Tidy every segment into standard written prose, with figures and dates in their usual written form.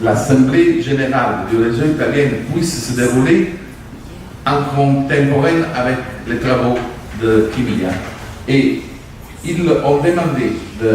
l'Assemblée générale du réseau italien puisse se dérouler en contemporain avec les travaux de Chimia. Et ils ont demandé de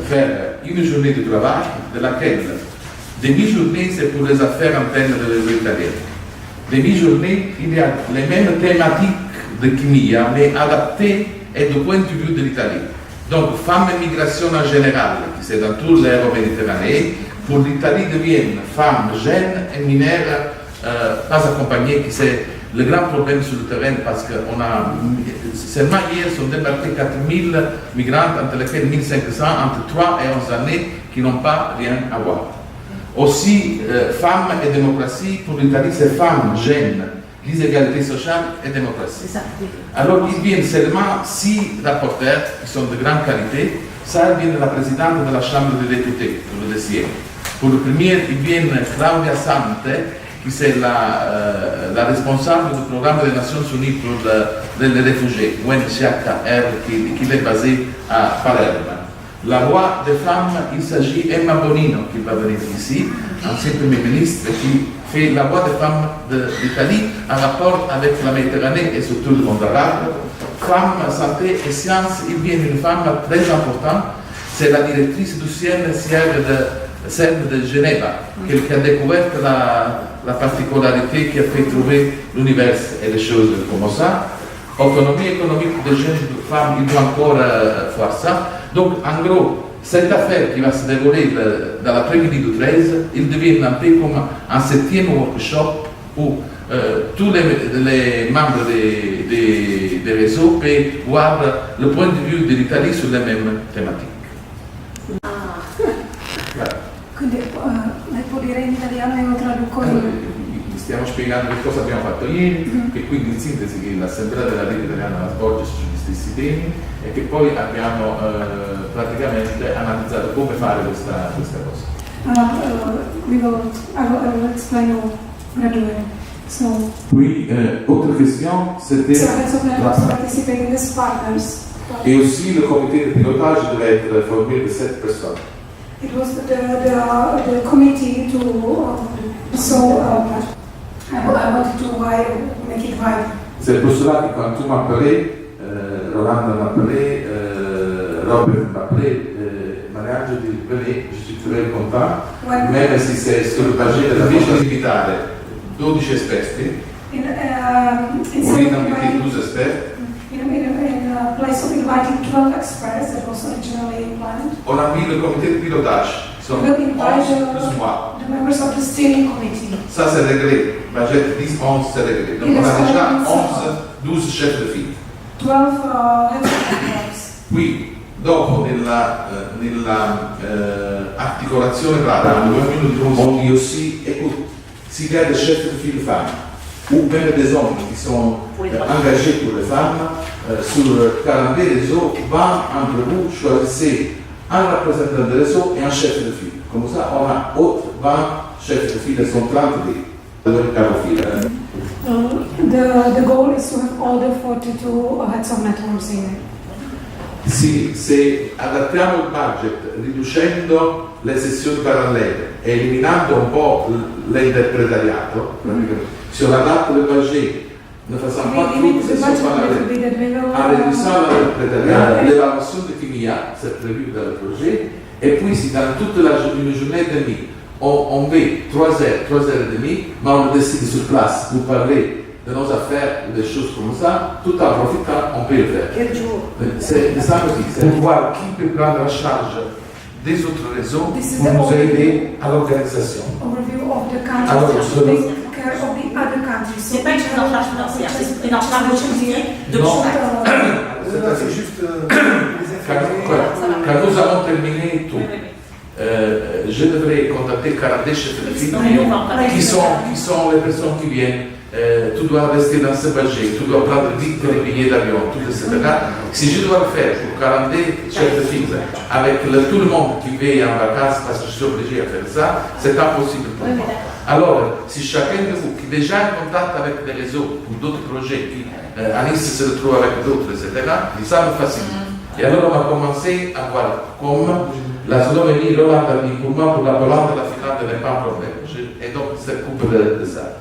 faire une journée de travail de laquelle demi-journée c'est pour les affaires internes de réseau italien. Demi-journée, il y a les mêmes thématiques de Chimia, mais adaptées et du point de vue de l'Italie. Donc, femmes et migration en général, qui c'est dans toute l'Euro-Méditerranée, pour l'Italie deviennent femmes jeunes et mineures pas accompagnées, qui c'est le grand problème sur le terrain, parce que seulement hier sont débarqués 4000 migrants, entre lesquels 1500 entre 3 et 11 années, qui n'ont pas rien à voir. Aussi, femmes et démocratie, pour l'Italie, c'est femmes, jeunes, l'égalité sociale et démocratie. Alors, ils viennent seulement 6 rapporteurs qui sont de grande qualité. Ça vient de la présidente de la Chambre des députés, pour le dossier. Pour le premier, ils viennent Claudia Sante, qui c'est la responsable du programme des Nations Unies pour les réfugiés, UNHCR, qui est basé à Palerme. La voix des femmes, il s'agit Emma Bonino qui va venir ici, ancien Premier ministre, qui fait la voix des femmes d'Italie en rapport avec la Méditerranée et surtout le monde arabe. Femmes, santé et sciences, il vient une femme très importante, c'est la directrice du CERN de Genève, qui a découvert la particularité qui a fait trouver l'univers et les choses comme ça. Autonomie économique des jeunes femmes, il doit encore voir ça. Donc, en gros, cette affaire qui va se dérouler dans l'après-midi du 13, il devient un peu comme un 7e workshop où tous les membres des réseaux peuvent voir le point de vue de l'Italie sur les mêmes thématiques. Quindi lei può dire in italiano e io traduco Stiamo spiegando che cosa abbiamo fatto ieri, che quindi in sintesi che l'Assemblea della Lega Italiana svolge sugli stessi temi e che poi abbiamo praticamente analizzato come fare questa cosa. I will explain gradually. So, Oui, autre question, c'était et aussi le comité de pilotage devait être formé de 7 personnes. It was the committee to I wanted to make it wide. C'est pour cela que quand tu m'as appelé, Rolanda m'a appelé, Robert m'a appelé, Mariangelo dit venez, je suis très content, même si c'est sur le projet de la visibilità 12 esperti, uniti 12 esperti. In a place of inviting 12 experts that was originally planned. On a mis le comité de pilotage, sont 11 plus moi. The members of the steering committee. Ça c'est réglé, budget 10, 11 c'est réglé. Donc on a déjà 12 chefs de file. 12 heads of Qui, dopo nella articolazione pratica, ognuno di noi on dit aussi, écoute, s'il y a des chefs de file femmes, ou même des hommes qui sont engagés pour les femmes, sur le calendrier réseau, entre vous, choisissez un représentant de réseau et un chef de file. Comme ça, on a 20 chefs de file, sont 30 de The goal is to have all the 42 heads of networks in it. Sì, se adattiamo il budget riducendo le sessioni parallele e eliminando un po' l'interpretariato, se on adatta le budget ne faisant pas toutes les sessions parallèles, en réduisant l'interprétariat, l'évaluation de Chimia, c'est prévu dans le projet, et puis si dans toute une journée et demie, on met 3 heures, 3 heures et demie, mais on décide sur place pour parler de nos affaires, des choses comme ça, tout en profitant, on peut le faire. Quel jour? C'est ça aussi, c'est pour voir qui peut prendre en charge des autres réseaux pour nous aider à l'organisation. Overview of the countries, take care of the other countries. C'est pas une prise en charge financière, c'est une en charge de Non, C'est juste quand nous avons terminé tout, je devrais contacter 42 chefs de file qui sont les personnes qui viennent. Tu dois rester dans ce budget, tu dois prendre vite les billets d'avion, tout, etc. Si je dois le faire pour 42 chefs de file, avec tout le monde qui veille en vacances parce que je suis obligé à faire ça, c'est impossible pour moi. Alors, si chacun de vous qui est déjà en contact avec des réseaux ou d'autres projets, qui à Nice se retrouve avec d'autres, etc., ça me facilite. Et alors on a commencé à voir comme la Slovénie, l'Hollande a dit pour moi, pour la Hollande, la Finlande n'est pas un problème. Et donc ça coupe de ça.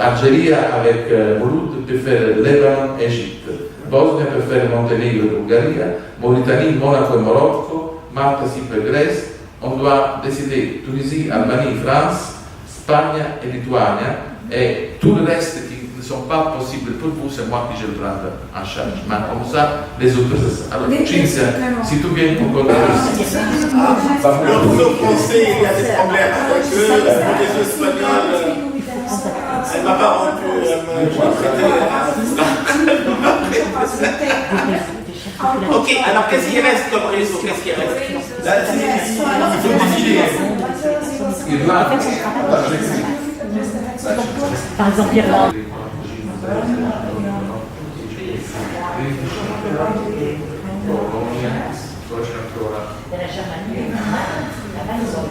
Algérie avec Mouloud peut faire Liban, Égypte. Bosnie peut faire Monténégro, Bulgarie. Mauritanie, Monaco et Morocco. Malte, Chypre, Grèce. On doit décider Tunisie, Albanie, France, Espagne et Lituanie. Et tout le reste qui ne sont pas possibles pour vous, c'est moi qui je le prends en charge. Mais comme ça, les autres, c'est ça. Alors, Cinzia, si tu viens pour qu'on Le réseau français, il y a des problèmes avec eux, le réseau espagnol. Elle m'a pas rompu, elle m'a traité. Ok, alors qu'est-ce qui reste comme réseau? Qu'est-ce qui reste? Là, il faut défiler. Par exemple, l'Irlande. La Germanie, là-bas, ils ont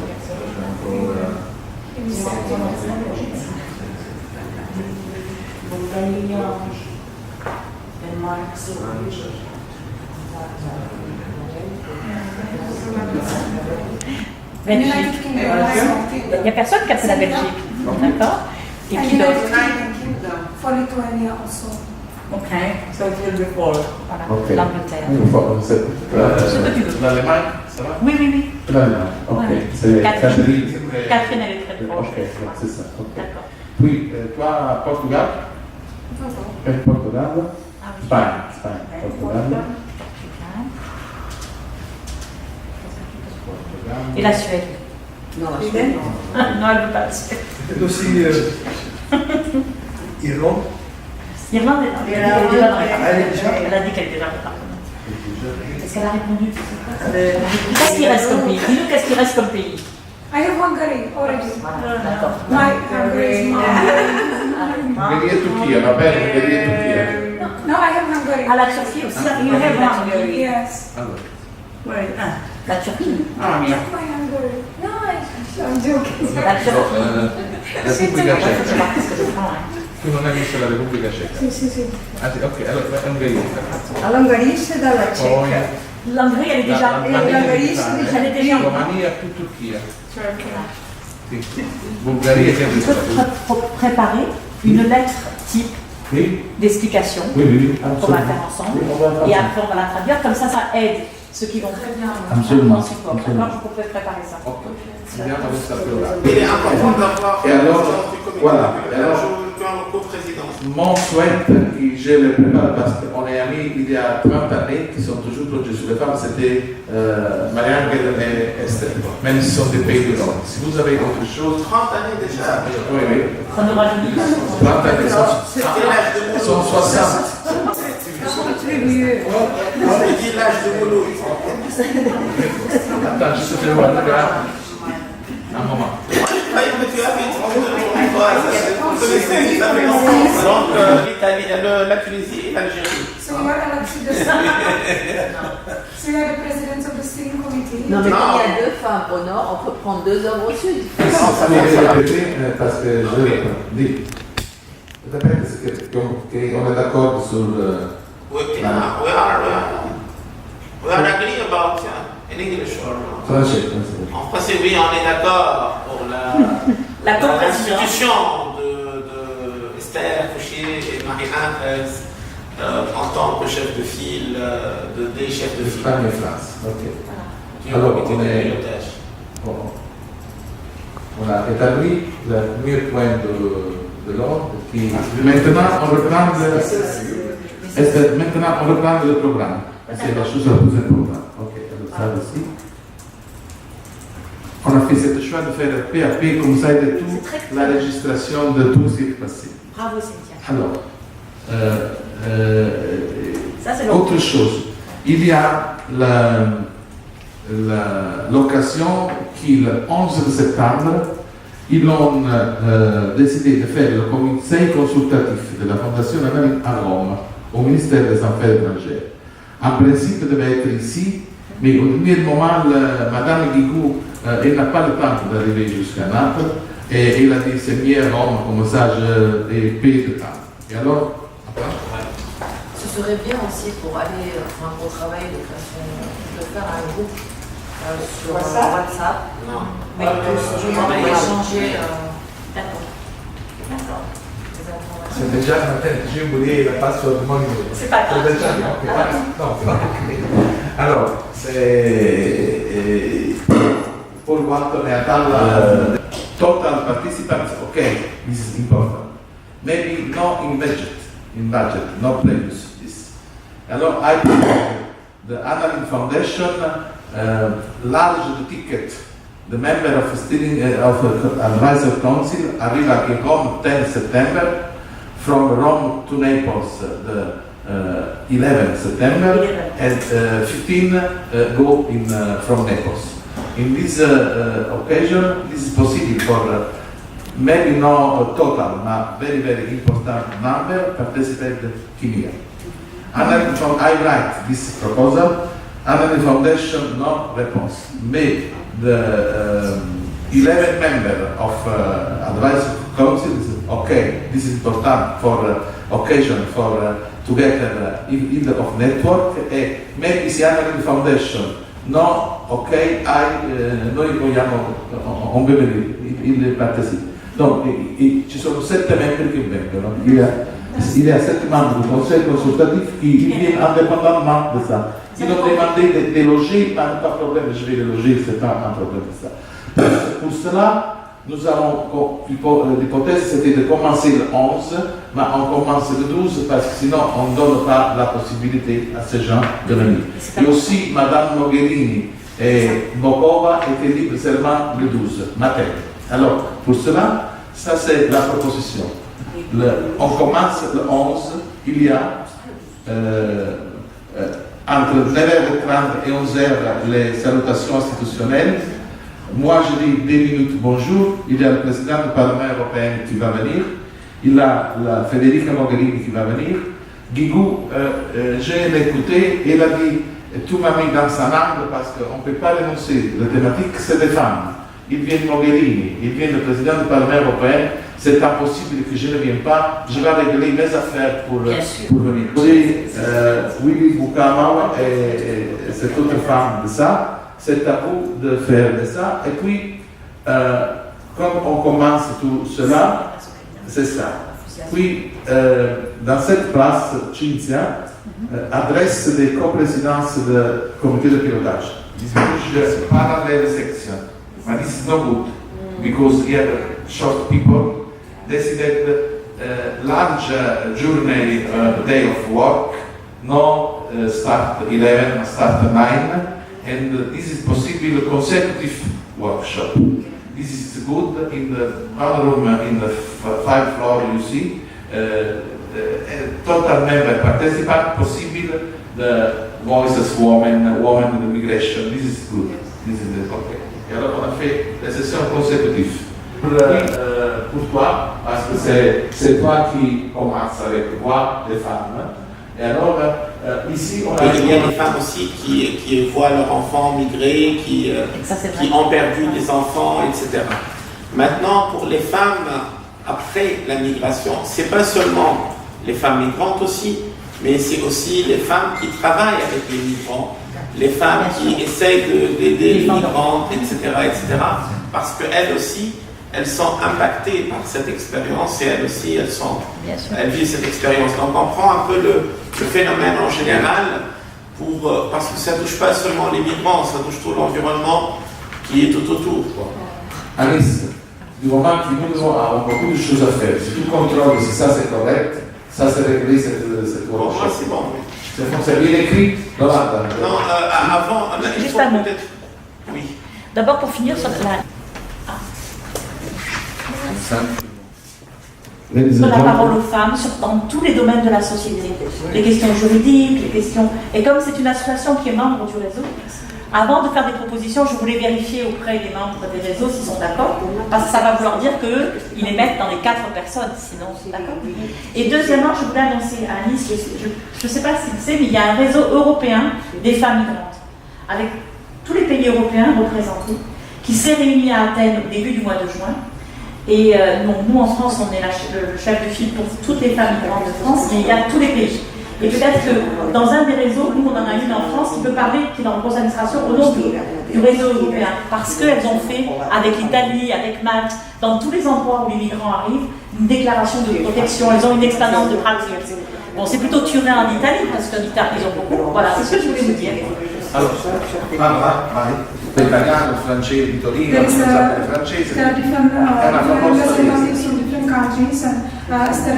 Belgique. Il n'y a personne qui a fait la Belgique. D'accord. Et qui d'autre? For Lithuania also. Ok. So it will be four. Voilà. Ok. L'Angleterre. Ce que tu veux. L'Allemagne, ça va? Oui, oui, oui. Ok, Ouais. c'est Catherine. Catherine. Catherine, elle est très proche. Ok, c'est ça. Ok. D'accord. Puis, toi, Portugal? Portugal? Ah oui. Espagne, Portugal. Et la Suède? Non, la Suède, non. Non, elle ne veut pas la Suède. Et aussi Irlande. Irlande, elle est déjà dans les Elle est déjà. Elle a dit qu'elle était déjà dans les Est-ce qu'elle a répondu? Qu'est-ce qui reste comme pays? Dis-nous qu'est-ce qui reste comme pays? I have Hungary already. Voilà, d'accord. My Hungary is Bulgaria e Turchia, va bene? Bulgaria e Turchia. No, I have Hungary. Ah, la Turquie aussi. You have Hungary. Yes. Allora. La Turquie. Ah, mia. My Hungary. No, I'm joking. La Turquie. Repubblica Je sais Ceca. pas ce que je prends. Hein. Tu non hai visto la Repubblica Ceca? Sì, sì, sì. Ah sì, ok, allora Ungheria. All'Ungheria c'è dalla Poi Ceca. L'Hongrie, elle est déjà. Elle est déjà. Romania più Turchia. Sì. Bulgaria che Tu peux préparer une lettre type Oui, d'explication oui, oui. qu'on va faire ensemble. Et après, on va la traduire. Comme ça aide ceux qui vont Absolument. en support. D'accord, vous pouvez préparer ça. Ok. Andiamo adesso a provare. Il est important d'avoir Et alors, voilà. Et alors, un co-présidence. mon souhait, que je le prépare parce qu'on est amis il y a 30 années, qui sont toujours proches sur les femmes, c'était Mariangel et Esther, même si ce sont des pays du Nord. Si vous avez autre chose, 30 années déjà. oui, oui. Ça nous rajeunit. 30 années, C'était l'âge de ils sont 60. On me dit l'âge de Mouloud. Attends, je te vois, regarde. Un moment. Oui, mais tu avais 32 ans. Donc l'Italie, la Tunisie et l'Algérie. So you are elected the So you are the president of the steering committee. Non, mais quand il y a deux femmes au nord, on peut prendre deux hommes au sud. Non, ça va répéter parce que je dis. Répète qu'on est d'accord sur. We are agree about in English or Français. en français, oui, on est d'accord pour La compréhension. l'institution de Esther Fouché et Marie-Anne en tant que chef de file, des chefs de file. Espagne et France. Ok. Qui Alors, ont été on des est- pilotages. Bon. On a établi le meilleur point de l'ordre qui. Maintenant, on reprend maintenant, on reprend le programme. C'est la chose la plus importante. Ok, alors ça aussi. On a fait ce choix de faire peu à peu, comme ça, de tout, la registration de tout ce qui est passé. Bravo, Cynthia. Alors, Ça, c'est l'autre. autre chose, il y a l'occasion qu'il, le 11 septembre, ils ont décidé de faire le conseil consultatif de la Fondation Anonyme à Rome, au ministère des Affaires étrangères. En principe, il devait être ici, mais au dernier moment, Madame Guigou, elle n'a pas le temps d'arriver jusqu'à Naples, et elle a dit c'est mieux à Rome, comme ça, j'ai peu de temps. Et alors, après, Ce serait bien aussi pour aller, enfin, pour travailler de façon, de faire un groupe sur WhatsApp. Non. Mais justement pour échanger D'accord. D'accord. des informations. C'est déjà la tête, j'ai oublié la password de mon numéro. C'est pas grave. C'est déjà, ok, non, c'est pas compliqué. Alors, c'est pour quanto ne atalla total participants, okay, this is important. Maybe no in budget, no previous this. Alors, I think the Annalyn Foundation large the ticket. The member of steering of advisor council arriva in Rome 10 September, from Rome to Naples the 11 September, and 15 go in from Naples. In this occasion, this is possible for maybe no total, but very important number participated here. Annalyn I write this proposal. Annalyn Foundation no response. Mais the 11 member of advisory council is okay. This is important for occasion for together in the of network. E maybe the Annalyn Foundation no okay. Noi vogliamo on veut venir, il partecipe. Donc ci sono 7 membri che vengono. Il y a 7 membres du conseil consultatif qui viennent indépendamment de ça. Ils ont demandé de loger, pas de problème, je vais les loger, c'est pas un problème de ça. Pour cela, nous avons, l'hypothèse c'était de commencer le 11, mais on commence le 12 parce que sinon on ne donne pas la possibilité à ces gens de venir. Et aussi, Madame Mogherini et Bokova étaient libres seulement le 12 matin. Alors, pour cela, ça c'est la proposition. On commence le 11, il y a entre 9h30 et 11h les salutations institutionnelles. Moi je dis 2 minutes bonjour, il y a le président du Parlement européen qui va venir, il y a la Federica Mogherini qui va venir. Guigou, j'ai l'écouté, elle a dit, tu m'as mis dans sa langue parce qu'on ne peut pas renoncer, la thématique c'est des femmes. Il vient Mogherini, il vient le président du Parlement européen, c'est impossible que je ne vienne pas, je vais régler mes affaires pour venir. Willy Boukama et c'est toute une femme de ça, c'est à vous de faire de ça. Et puis, quand on commence tout cela, c'est ça. Puis, dans cette place, Cinzia adresse des coprésidences du comité de pilotage. This is parallel section. But this is not good because here short people decided large journey day of work, no start 11, start 9, and this is possible consecutive workshop. This is good in the one room in the 5th floor you see, total member participant possible, the voices women in the migration, this is good, this is okay. Et alors on a fait les sessions consécutives. Pourquoi? Parce que c'est toi qui commences avec voix des femmes. Et alors, ici, on a... Il y a des femmes aussi qui voient leurs enfants migrer, qui ont perdu des enfants, etc. Maintenant, pour les femmes, après la migration, c'est pas seulement les femmes migrantes aussi, mais c'est aussi les femmes qui travaillent avec les migrants, les femmes qui essayent d'aider les migrantes, etc., parce qu'elles aussi, elles sont impactées par cette expérience et elles aussi, elles vivent cette expérience. Donc on prend un peu le phénomène en général, parce que ça ne touche pas seulement les migrants, ça touche tout l'environnement qui est tout autour. Alice, du moment que nous avons beaucoup de choses à faire, si tu contrôles si ça c'est correct, ça c'est réglé cette Pour moi, c'est bon. C'est bien écrit dans la... Non, avant, il Juste faut un mot. peut-être... Oui. D'abord, pour finir sur la parole aux femmes dans tous les domaines de la société. Les questions juridiques, les questions... Et comme c'est une association qui est membre du réseau, avant de faire des propositions, je voulais vérifier auprès des membres des réseaux s'ils sont d'accord, parce que ça va vouloir dire qu'ils les mettent dans les 4 personnes, sinon, d'accord. Et deuxièmement, je voulais annoncer à Nice, je ne sais pas si tu sais, mais il y a un réseau européen des femmes migrantes, avec tous les pays européens représentés, qui s'est réuni à Athènes au début du mois de juin. Et donc nous, en France, on est le chef de file pour toutes les femmes migrantes de France, mais il y a tous les pays. Et peut-être que dans un des réseaux, nous on en a une en France qui peut parler, qui est dans le conseil d'administration au nom du réseau européen, parce qu'elles ont fait avec l'Italie, avec Malte, dans tous les endroits où les migrants arrivent, une déclaration de protection, elles ont une expérience de pratique. Bon, c'est plutôt Turin en Italie, parce qu'en Italie ils ont beaucoup. Voilà, c'est ce que je voulais vous dire. Allora, parla, vai. L'italiano, il francese, di Torino, il francese. There are different representatives from different countries, and Esther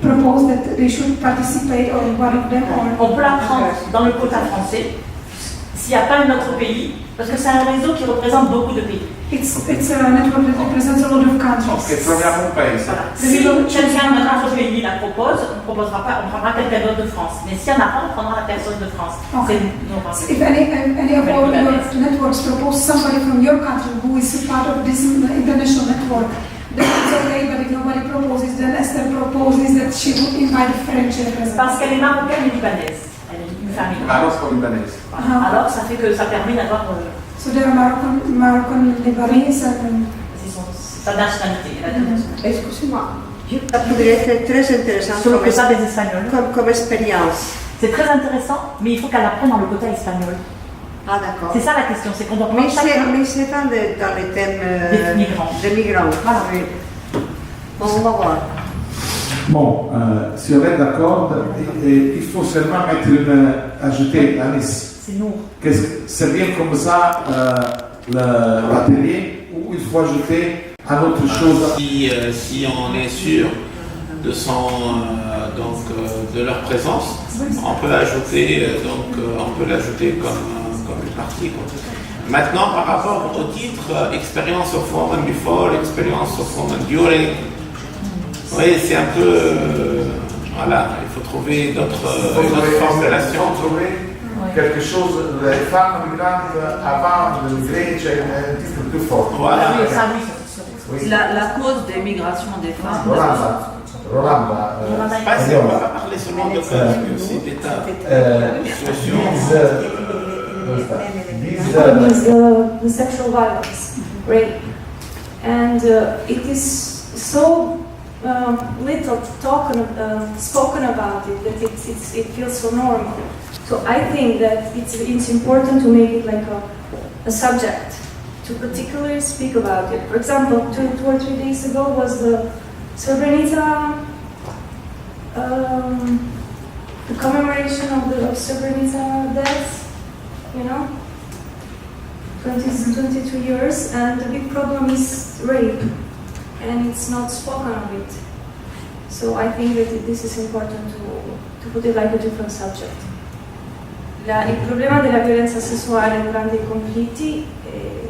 proposed that they should participate or one of them or. On peut la prendre dans le quota français, s'il n'y a pas un autre pays, parce que c'est un réseau qui représente beaucoup de pays. It's a network that represents a lot of countries. Ok, troviamo un paese. Voilà. Si quelqu'un d'un autre pays la propose, on prendra quelqu'un d'autre de France. Mais s'il n'y en a pas, on prendra la personne de France. Okay. C'est If any of all your networks propose somebody from your country who is a part of this international network, then it's okay, but if nobody proposes, then Esther proposes that she would invite French representatives. parce qu'elle est marocaine et libanaise. Elle est une famille. Marocco-libanese. Alors ça fait que ça permet d'avoir So there are Moroccan Lebanese and sa nationalité. Excusez-moi, ça pourrait être très intéressant Solo que ça des Espagnols. comme expérience. C'est très intéressant, mais il faut qu'elle apprenne dans le quota espagnol. Ah d'accord. C'est ça la question, c'est qu'on doit Mais prendre chacun. c'est dans les thèmes Des migrants. Des migrants. Voilà. Oui. Bon, on va voir. Bon, si on est d'accord, il faut seulement ajouter Anis. C'est nous. C'est bien comme ça l'atelier où il faut ajouter un autre chose. Si on est sûr de de leur présence, on peut l'ajouter comme une partie. Quoi. Maintenant, par rapport au titre, expérience of woman before, experience of woman during, oui, c'est un peu, voilà, il faut trouver d'autres formulations. Quelque chose, les femmes migrantes avant de migrer, c'est un titre plus fort. Voilà. Oui, ça, oui, ça, c'est sûr. La cause des migrations des femmes. Rolanda. On ne va pas parler seulement de cause, mais aussi d'état. The sexual violence, rape, and it is so little spoken about it that it feels so normal. So I think that it's important to make it like a subject, to particularly speak about it. For example, 2 or 3 days ago was the Srebrenica, the commemoration of Srebrenica deaths, you know, 22 years, and the big problem is rape, and it's not spoken of it. So I think that this is important to put it like a different subject. Il problema della violenza sessuale durante i conflitti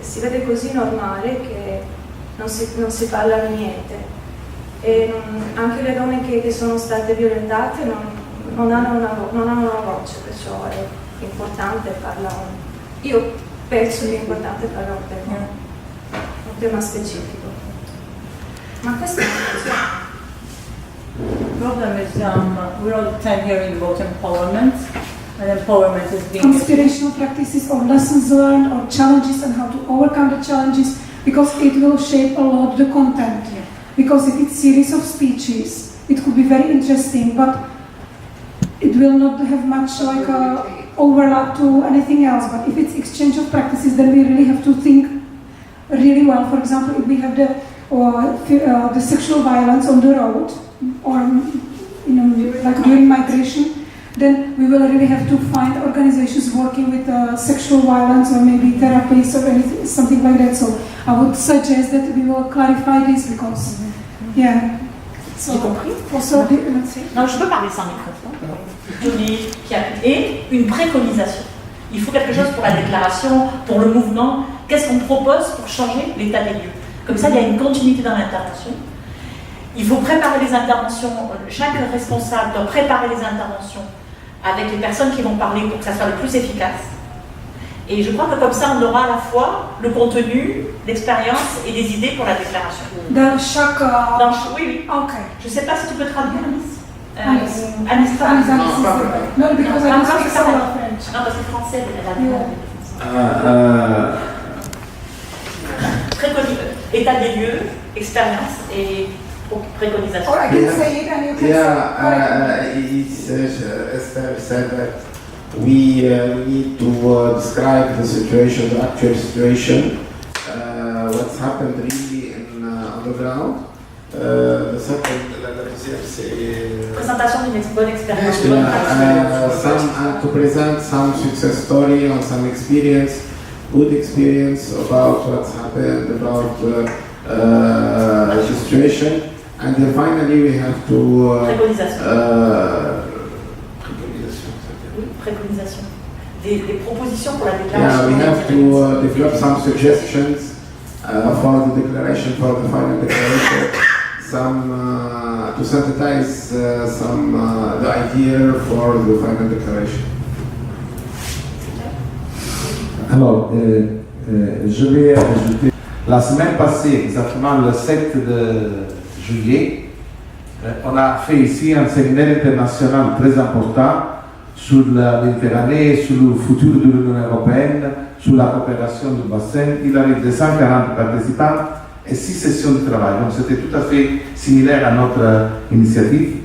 si vede così normale che non si parla di niente, e anche le donne che sono state violentate non hanno una voce, perciò è importante parlare. Io penso che è importante parlare un tema specifico. Ma questo è The problem is we're all the time hearing about empowerment, and empowerment is being inspirational practices or lessons learned or challenges and how to overcome the challenges, because it will shape a lot the content. Yeah. Because if it's series of speeches, it could be very interesting, but it will not have much like overlap to anything else. But if it's exchange of practices, then we really have to think really well. For example, if we have the sexual violence on the road, or like during migration, then we will really have to find organizations working with sexual violence, or maybe therapies or anything, something like that. So I would suggest that we will clarify this, because, yeah. So, J'ai compris. Also, Non, je peux parler sans microphone. Et une préconisation. Il faut quelque chose pour la déclaration, pour le mouvement. Qu'est-ce qu'on propose pour changer l'état des lieux? Comme ça, il y a une continuité dans l'intervention. Il faut préparer les interventions. Chaque responsable doit préparer les interventions avec les personnes qui vont parler pour que ça soit le plus efficace. Et je crois que comme ça, on aura à la fois le contenu, l'expérience et des idées pour la déclaration. dans chaque... Oui, oui. Ok. Je ne sais pas si tu peux traduire, Alice. Alice. Alice. No, because I don't speak so well French. Non, parce que français, état des lieux, expérience et préconisations. Or I can say it and you can say it. Esther said that we need to describe the situation, the actual situation, what's happened really on the ground. La deuxième, c'est Présentation d'une bonne expérience. Bonne pratique. to present some success story or some experience, good experience about what's happened, about the situation, and then finally we have to préconisation. Des propositions pour la we déclaration. have to develop some suggestions for the declaration, for the final declaration, some to synthesize the idea for the final declaration. Alors, je vais ajouter, la semaine passée, exactement le 7 de juillet, on a fait ici un séminaire international très important sur la Méditerranée, sur le futur de l'Union européenne, sur la coopération du bassin. Il y avait 240 participants et 6 sessions de travail. Donc c'était tout à fait similaire à notre initiative.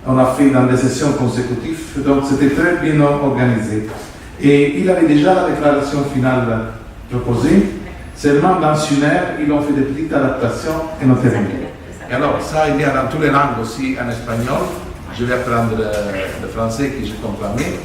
On a fait dans des sessions consécutives, donc c'était très bien organisé. Et il avait déjà la déclaration finale proposée. Seulement dans une heure, ils ont fait des petites adaptations et ont terminé. Et alors, ça, il y a dans tous les langues aussi en espagnol. Je vais apprendre le français que je comprends mieux.